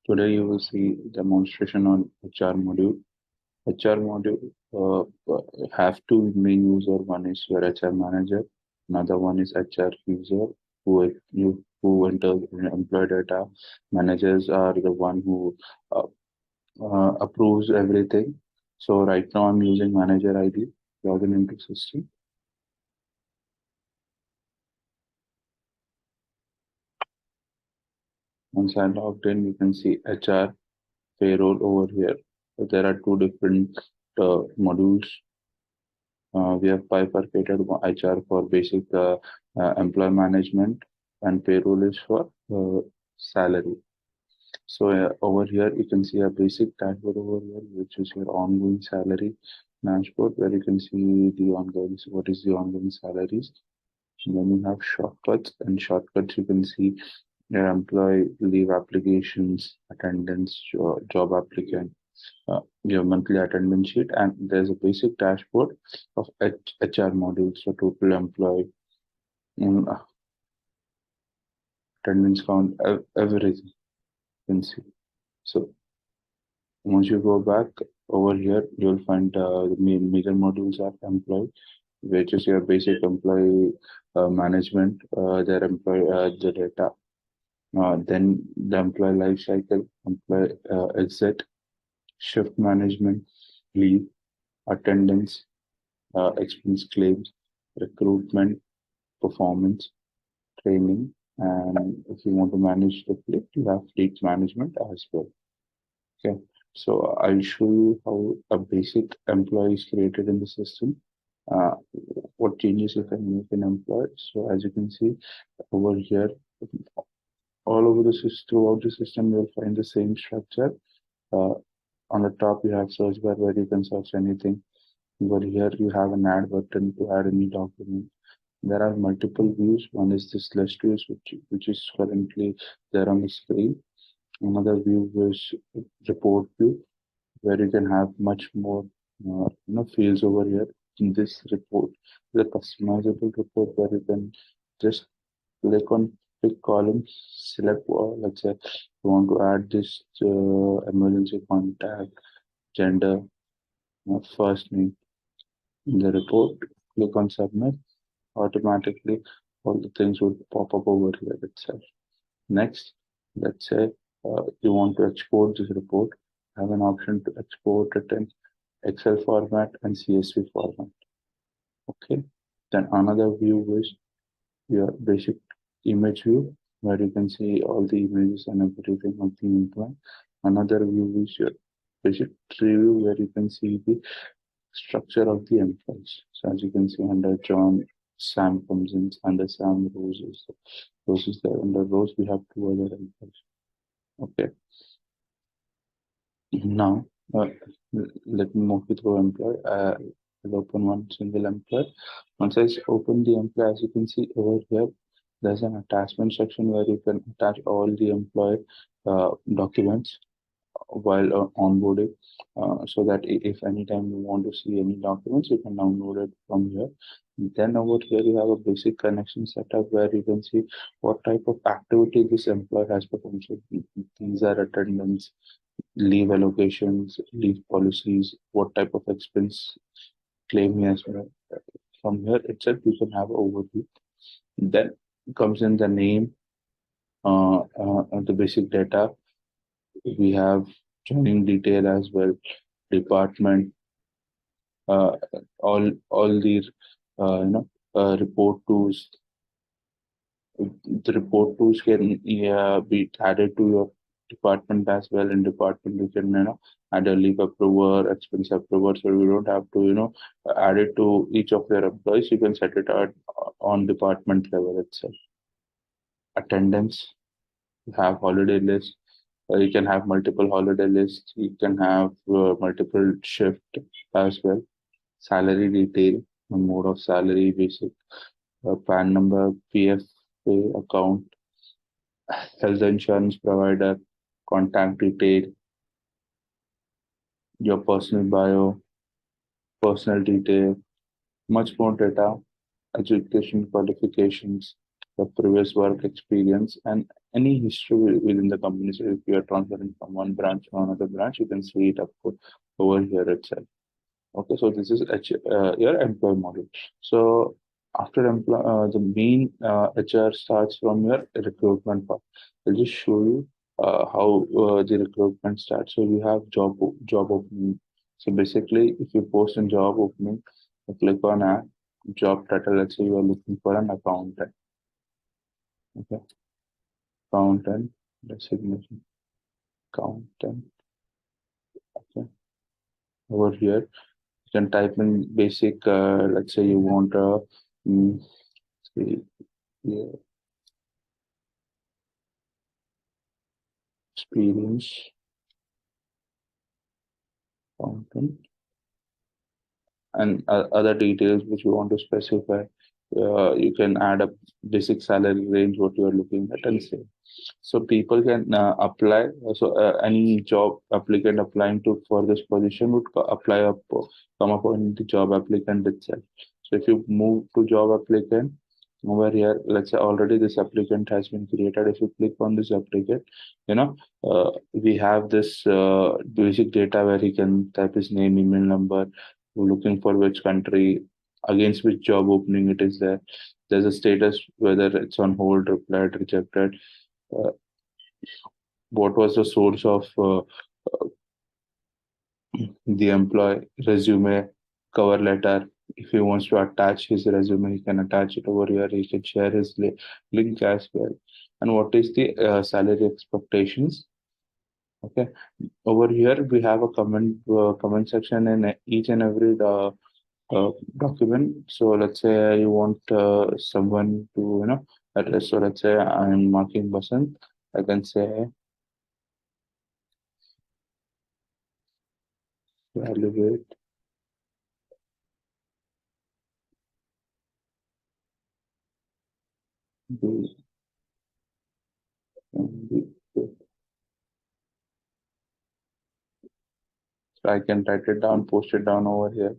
Today you will see demonstration on HR module. HR module have two main user. One is your HR manager. Another one is HR user who enters employee data. Managers are the one who uh, approves everything. So right now I'm using manager ID. Login into system. Once I logged in, you can see HR payroll over here. So there are two different modules. We have bifurcated HR for basic employee management, and payroll is for salary. So over here, you can see a basic dashboard over here, which is your ongoing salary dashboard, where you can see the ongoing, what is the ongoing salaries. And then you have shortcuts, and shortcuts you can see your employee leave applications, attendance, job applicant, your monthly attendance sheet, and there's a basic dashboard of HR modules, so total employee, mm, attendance count, everything you can see. So once you go back over here, you'll find the major modules are employee, which is your basic employee management, their employee the data, then the employee life cycle, employee exit, shift management, leave, attendance, expense claims, recruitment, performance, training, and if you want to manage the fleet, you have fleet management as well. Okay, so I'll show you how a basic employee is created in the system. Uh, what changes you can make in employee. So as you can see over here, all over the system, throughout the system, you'll find the same structure. Uh, on the top, you have search bar where you can search anything. Over here, you have an add button to add any document. There are multiple views. One is this list views, which is currently there on the screen. Another view is report view, where you can have much more fields over here. In this report, the customizable report where you can just click on pick column, select let's say you want to add this emergency contact, gender, first name in the report. Click on submit. Automatically, all the things would pop up over here itself. Next, let's say you want to export this report, have an option to export it in Excel format and CSV format. Okay. Then another view is your basic image view, where you can see all the images and everything of the employee. Another view is your basic tree view, where you can see the structure of the employees. So as you can see under John, Sam comes in, under Sam, Rose is there. Under Rose, we have two other employees. Okay. Now, let me move you through employee. I'll open one single employee. Once I open the employee, as you can see over here, there's an attachment section where you can attach all the employee documents while onboarding, so that if anytime you want to see any documents, you can download it from here. Then over here, you have a basic connection setup where you can see what type of activity this employee has performed. So these are attendance, leave allocations, leave policies, what type of expense claim he has made. From here itself, you can have overview. Then comes in the name, the basic data. We have joining detail as well, department, uh, all these report tools. The report tools can be added to your department as well. In department, you can add a leave approver, expense approver, so you don't have to add it to each of your employees. You can set it out on department level itself. Attendance, you have holiday list. You can have multiple holiday lists. You can have multiple shift as well. Salary detail, the mode of salary, basic, PAN number, PF pay account, health insurance provider, contact detail, your personal bio, personal detail, much more data, education qualifications, the previous work experience, and any history within the company. So if you are transferring from one branch to another branch, you can see it up over here itself. Okay, so this is your employee model. So after the main HR starts from your recruitment part. I'll just show you how the recruitment starts. So you have job opening. So basically, if you post a job opening, you click on a job title. Let's say you are looking for an accountant. Okay, accountant designation, accountant. Okay, over here you can type in basic. Let's say you want a mm, say, yeah, experience accountant and other details which you want to specify. You can add a basic salary range what you are looking at and say. So people can apply. So any job applicant applying to for this position would come up on the job applicant itself. So if you move to job applicant over here, let's say already this applicant has been created. If you click on this applicant, you know we have this basic data where he can type his name, email number, looking for which country, against which job opening it is there. There's a status whether it's on hold, replied, rejected. Uh, what was the source of the employee resume, cover letter. If he wants to attach his resume, he can attach it over here. He can share his link as well. And what is the salary expectations? Okay, over here we have a comment section in each and every document. So let's say you want someone to address. So let's say I'm marking Basant. I can say evaluate the, the so I can write it down, post it down over here.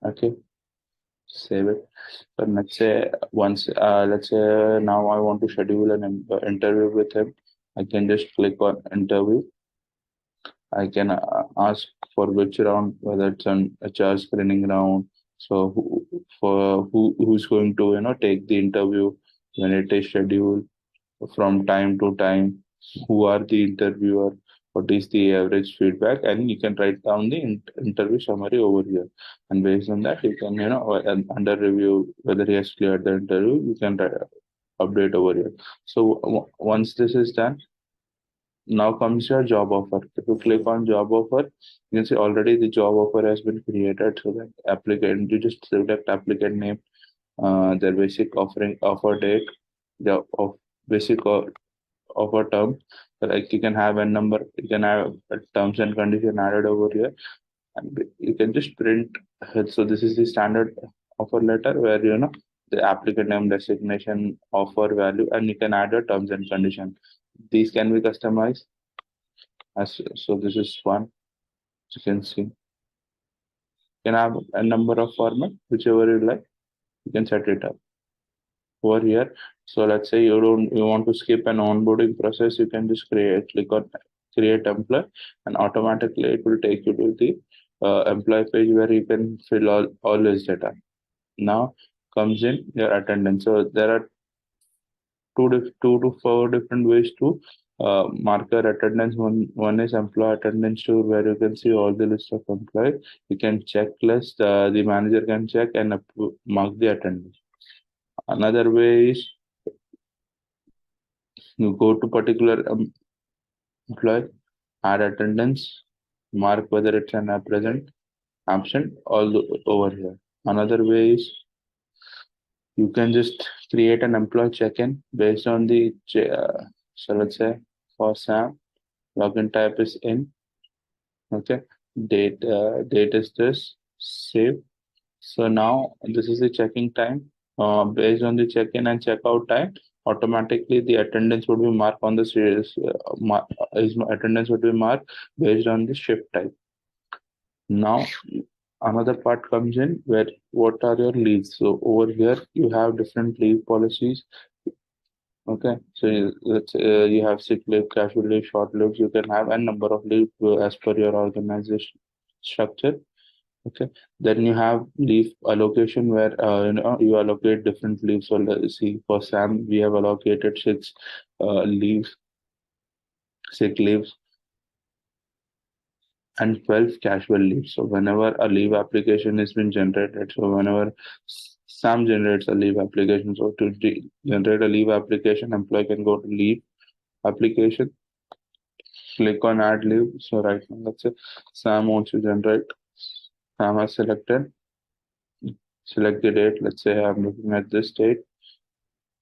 Okay, save it. So let's say once let's say now I want to schedule an interview with him. I can just click on interview. I can ask for which round, whether it's an HR screening round. So who's going to take the interview when it is scheduled, from time to time, who are the interviewer, what is the average feedback, and you can write down the interview summary over here. And based on that, you can under review whether he has cleared the interview. You can update over here. So once this is done, now comes your job offer. If you click on job offer, you can see already the job offer has been created. So that applicant, you just select applicant name, their basic offering offer date, the of basic offer term. Like you can have a number, you can have a terms and condition added over here, and you can just print it. So this is the standard offer letter where the applicant name, designation, offer value, and you can add a terms and condition. These can be customized as so. This is one. You can see. You can have a number of format, whichever you like. You can set it up over here. So let's say you want to skip an onboarding process, you can just click on create template, and automatically it will take you to the employee page where you can fill all this data. Now comes in your attendance. So there are two to four different ways to mark your attendance. One is employee attendance tool, where you can see all the list of employees. You can checklist. The manager can check and mark the attendance. Another way is you go to particular employee, add attendance, mark whether it's an present, absent, over here. Another way is you can just create an employee check-in based on the so let's say for Sam, login type is in. Okay, date is this, save. So now this is the checking time. Based on the check-in and check-out time, automatically the attendance would be marked on the series. His attendance would be marked based on the shift type. Now another part comes in where what are your leaves. So over here you have different leave policies. Okay, so let's you have sick leave, casual leave, short leaves. You can have a number of leave as per your organization structure. Okay, then you have leave allocation where you allocate different leaves. So let's see, for Sam, we have allocated six leaves, sick leaves, and 12 casual leaves. So whenever a leave application has been generated, so whenever Sam generates a leave application, so to generate a leave application, employee can go to leave application, click on add leave. So right now, let's say Sam wants to generate. Sam has selected, select the date. Let's say I'm looking at this date.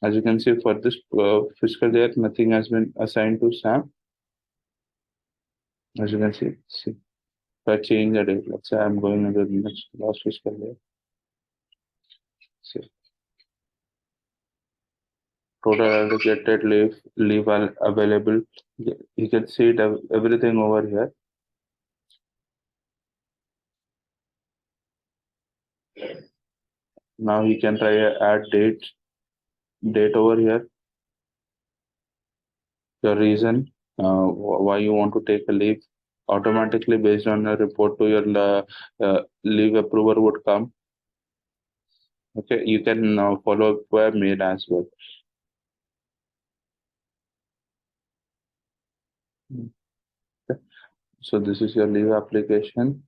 As you can see, for this fiscal year, nothing has been assigned to Sam. As you can see, if I change the date, let's say I'm going into the next last fiscal year. See, total allocated leave are available. You can see it everything over here. Now you can try add date over here. Your reason why you want to take a leave automatically based on a report to your leave approver would come. Okay, you can now follow up by mail as well. Okay. So this is your leave application.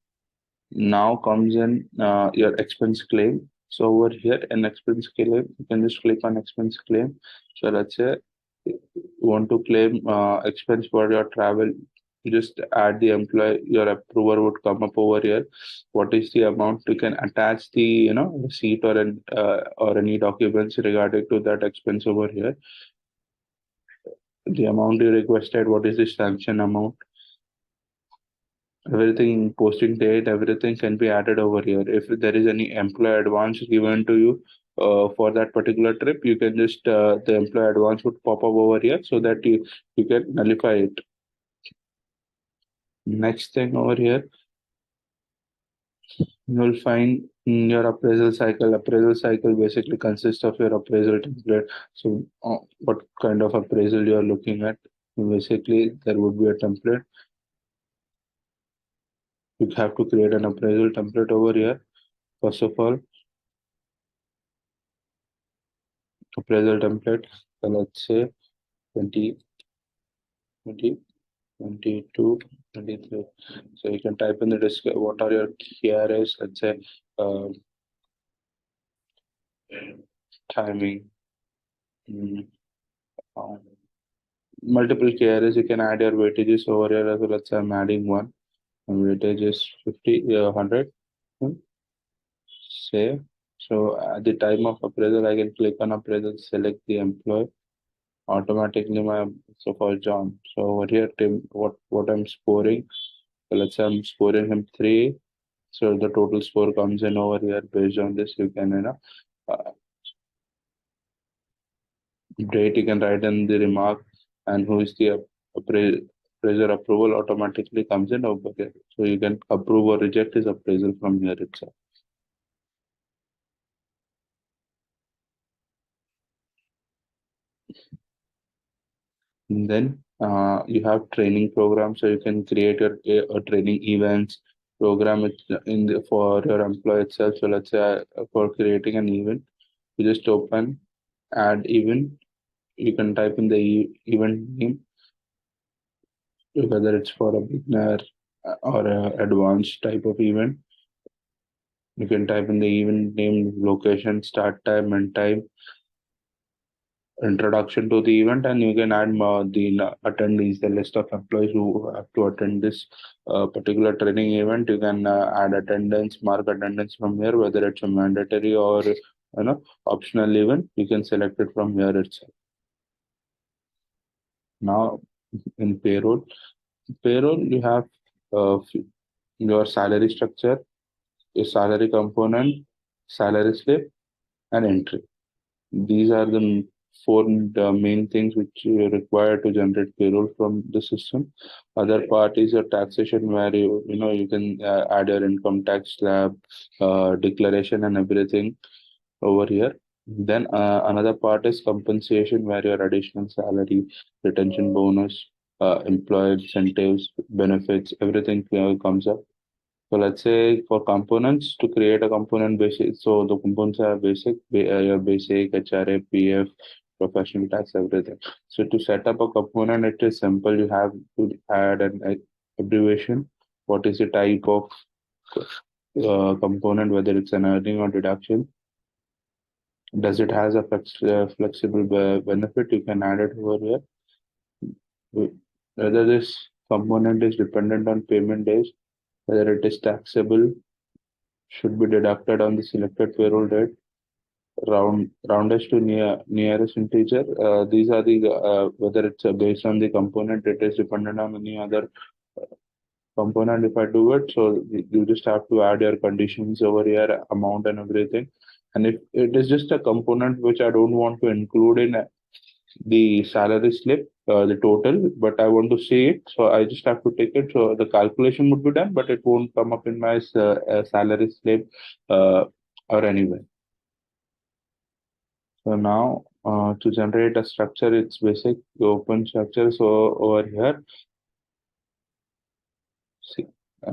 Now comes in your expense claim. So over here in expense claim, you can just click on expense claim. So let's say you want to claim expense for your travel. You just add the employee, your approver would come up over here. What is the amount? You can attach the receipt or any documents regarding to that expense over here. The amount you requested, what is the sanction amount? Everything, posting date, everything can be added over here. If there is any employee advance given to you for that particular trip, you can just the employee advance would pop up over here so that you can nullify it. Next thing over here, you'll find your appraisal cycle. Appraisal cycle basically consists of your appraisal template. So what kind of appraisal you are looking at? Basically, there would be a template. You have to create an appraisal template over here. First of all, appraisal template. So let's say 20, 20, 22, 23. So you can type in the disk what are your KRAs, let's say timing, mm, uh, multiple KRAs. You can add your weightages over here as well. Let's say I'm adding one, and weightage is 50, 100. hmm, Save. So at the time of appraisal, I can click on appraisal, select the employee. Automatically, my so for John. So over here, Tim, what I'm scoring. So let's say I'm scoring him 3. So the total score comes in over here. Based on this, you can uh, date you can write in the remark, and who is the appraiser approval automatically comes in over here. So you can approve or reject his appraisal from here itself. And then you have training programs, so you can create a training events program for your employee itself. So let's say for creating an event, you just open add event. You can type in the event name, whether it's for a beginner or a advanced type of event. You can type in the event name, location, start time, and time, introduction to the event, and you can add the attendees, the list of employees who have to attend this particular training event. You can add attendance, mark attendance from here, whether it's a mandatory or optional event. You can select it from here itself. Now in payroll you have your salary structure, your salary component, salary slip, and entry. These are the four main things which you require to generate payroll from the system. Other part is your taxation, where you can add your income tax slab, declaration, and everything over here. Then another part is compensation, where your additional salary, retention bonus, employee incentives, benefits, everything comes up. So let's say for components, to create a component basic, so the components are basic, your basic HRA, PF, professional tax, everything. So to set up a component, it is simple. You have to add an abbreviation. What is the type of component, whether it's an earning or deduction? Does it has a flexible benefit? You can add it over here. Whether this component is dependent on payment days, whether it is taxable, should be deducted on the selected payroll date, roundest to nearest integer. These are the whether it's based on the component, it is dependent on any other component. If I do it, so you just have to add your conditions over here, amount and everything. And if it is just a component which I don't want to include in the salary slip, the total, but I want to see it, so I just have to take it. So the calculation would be done, but it won't come up in my salary slip or anywhere. So now to generate a structure, it's basic open structure. So over here, see,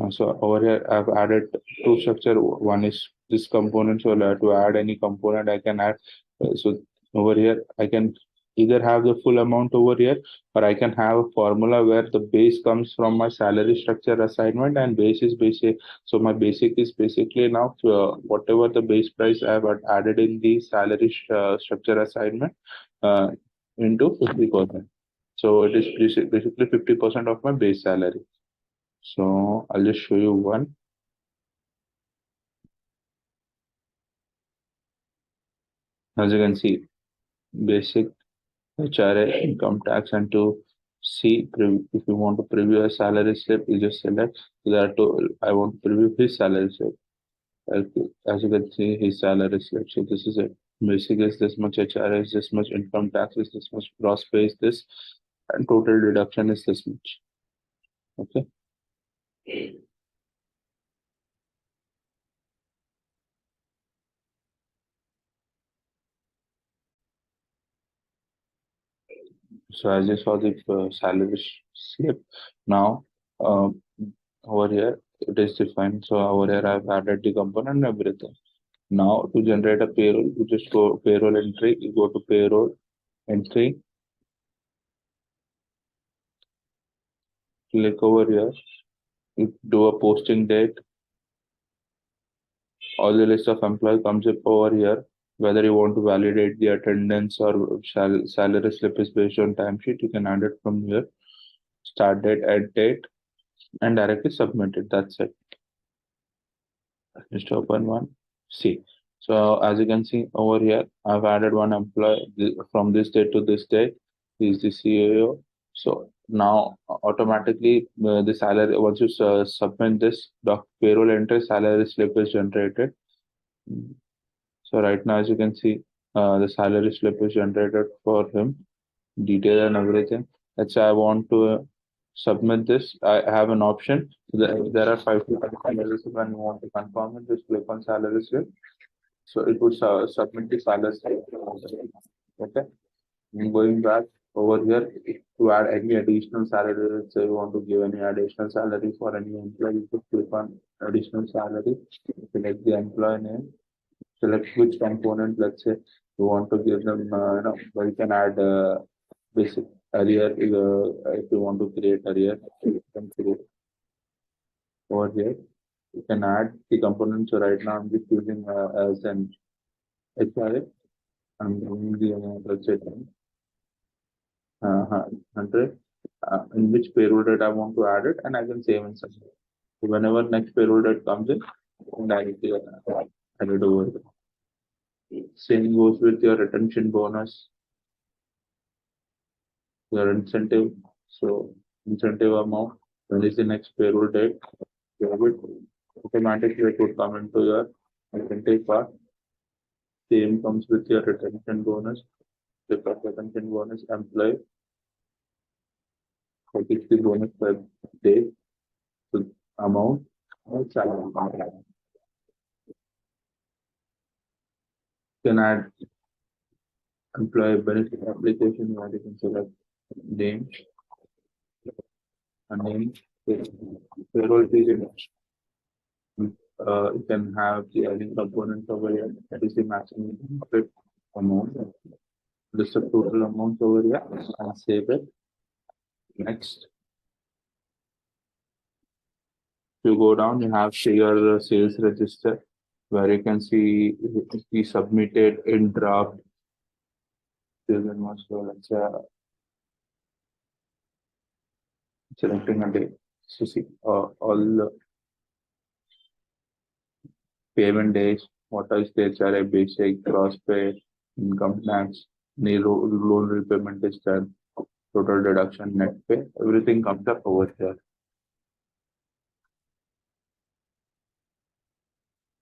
so over here I've added two structure. One is this component. So to add any component, I can add. So over here, I can either have the full amount over here, or I can have a formula where the base comes from my salary structure assignment and base is basic. So my basic is basically now whatever the base price I have added in the salary structure assignment uh, into 50%. So it is basically 50% of my base salary. So I'll just show you one. As you can see, basic HRA, income tax, and to see if you want to preview a salary slip, you just select that. I want to preview his salary slip. As you can see, his salary slip. So this is it. Basic is this much, HRA is this much, income tax is this much, gross pay is this, and total deduction is this much. Okay. So as you saw the salary slip, now over here it is defined. So over here I've added the component and everything. Now to generate a payroll, you just go payroll entry, you go to payroll entry, click over here, you do a posting date, all the list of employee comes up over here. Whether you want to validate the attendance or salary slip is based on timesheet, you can add it from here. Start date, end date, and directly submit it. That's it. Just open one. See. So as you can see over here, I've added one employee from this date to this date. He's the CEO. So now automatically the salary, once you submit this doc payroll entry, salary slip is generated. So right now, as you can see, the salary slip is generated for him, detail and everything. Let's say I want to submit this. I have an option. There are 5 to 10 salaries. When you want to confirm it, just click on salary slip. So it would submit the salary slip. Okay. And going back over here, to add any additional salary, let's say you want to give any additional salary for any employee, you could click on additional salary, select the employee name, select which component, let's say you want to give them, well, you can add basic arrear, if you want to create arrear, you can create over here. You can add the components. So right now I'm just using as an HRA. I'm doing the, let's say, 100, in which payroll date I want to add it, and I can save and submit. So whenever next payroll date comes in, directly add it over there. Same goes with your retention bonus, your incentive. So incentive amount, when is the next payroll date? You have it automatically, it would come into your incentive part. Same comes with your retention bonus. The retention bonus employee, what is the bonus per day? So amount, salary. You can add. employee benefit application where you can select name and name, payroll period. You can have the adding component over here. That is the maximum benefit amount. List the total amount over here and save it. Next, you go down, you have your sales register where you can see the submitted in draft. Let's selecting a day. So see all the payment days, what are states are a basic, cross pay, income tax, loan repayment is done, total deduction, net pay, everything comes up over here.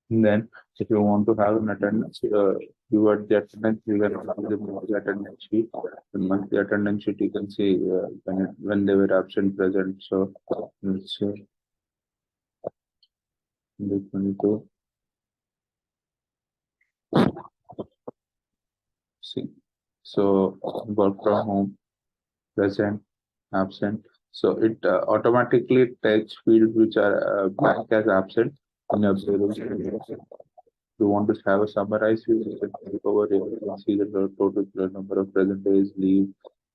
And then if you want to have an attendance, you at the attendance, you can have the monthly attendance sheet. The monthly attendance sheet, you can see when they were absent, present. So let's say 22. See, so work from home, present, absent. So it automatically takes fields which are blank as absent in your payroll. You want to have a summarized view, you can click over here. You can see the total number of present days, leave,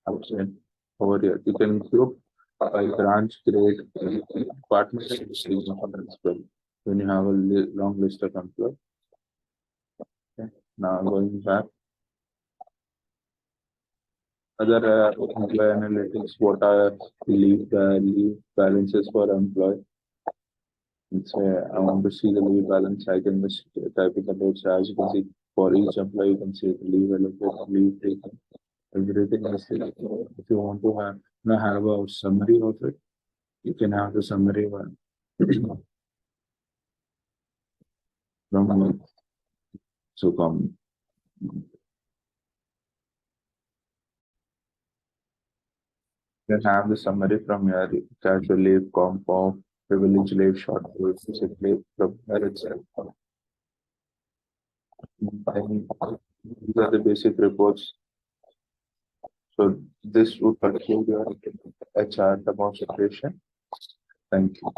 absent over here. You can group by branch, grade, department, and as well. When you have a long list of employees. Okay. Now going back. Other employee analytics, what are leave balances for employee? Let's say I want to see the leave balance, I can just type in the notes. As you can see, for each employee, you can see the leave allocated, leave taken, everything is there. If you want to have a summary of it, you can have the summary one. From so come. You can have the summary from your casual leave, comp off, privilege leave, short leave, sick leave from here itself. And these are the basic reports. So this would conclude your HR demonstration. Thank you.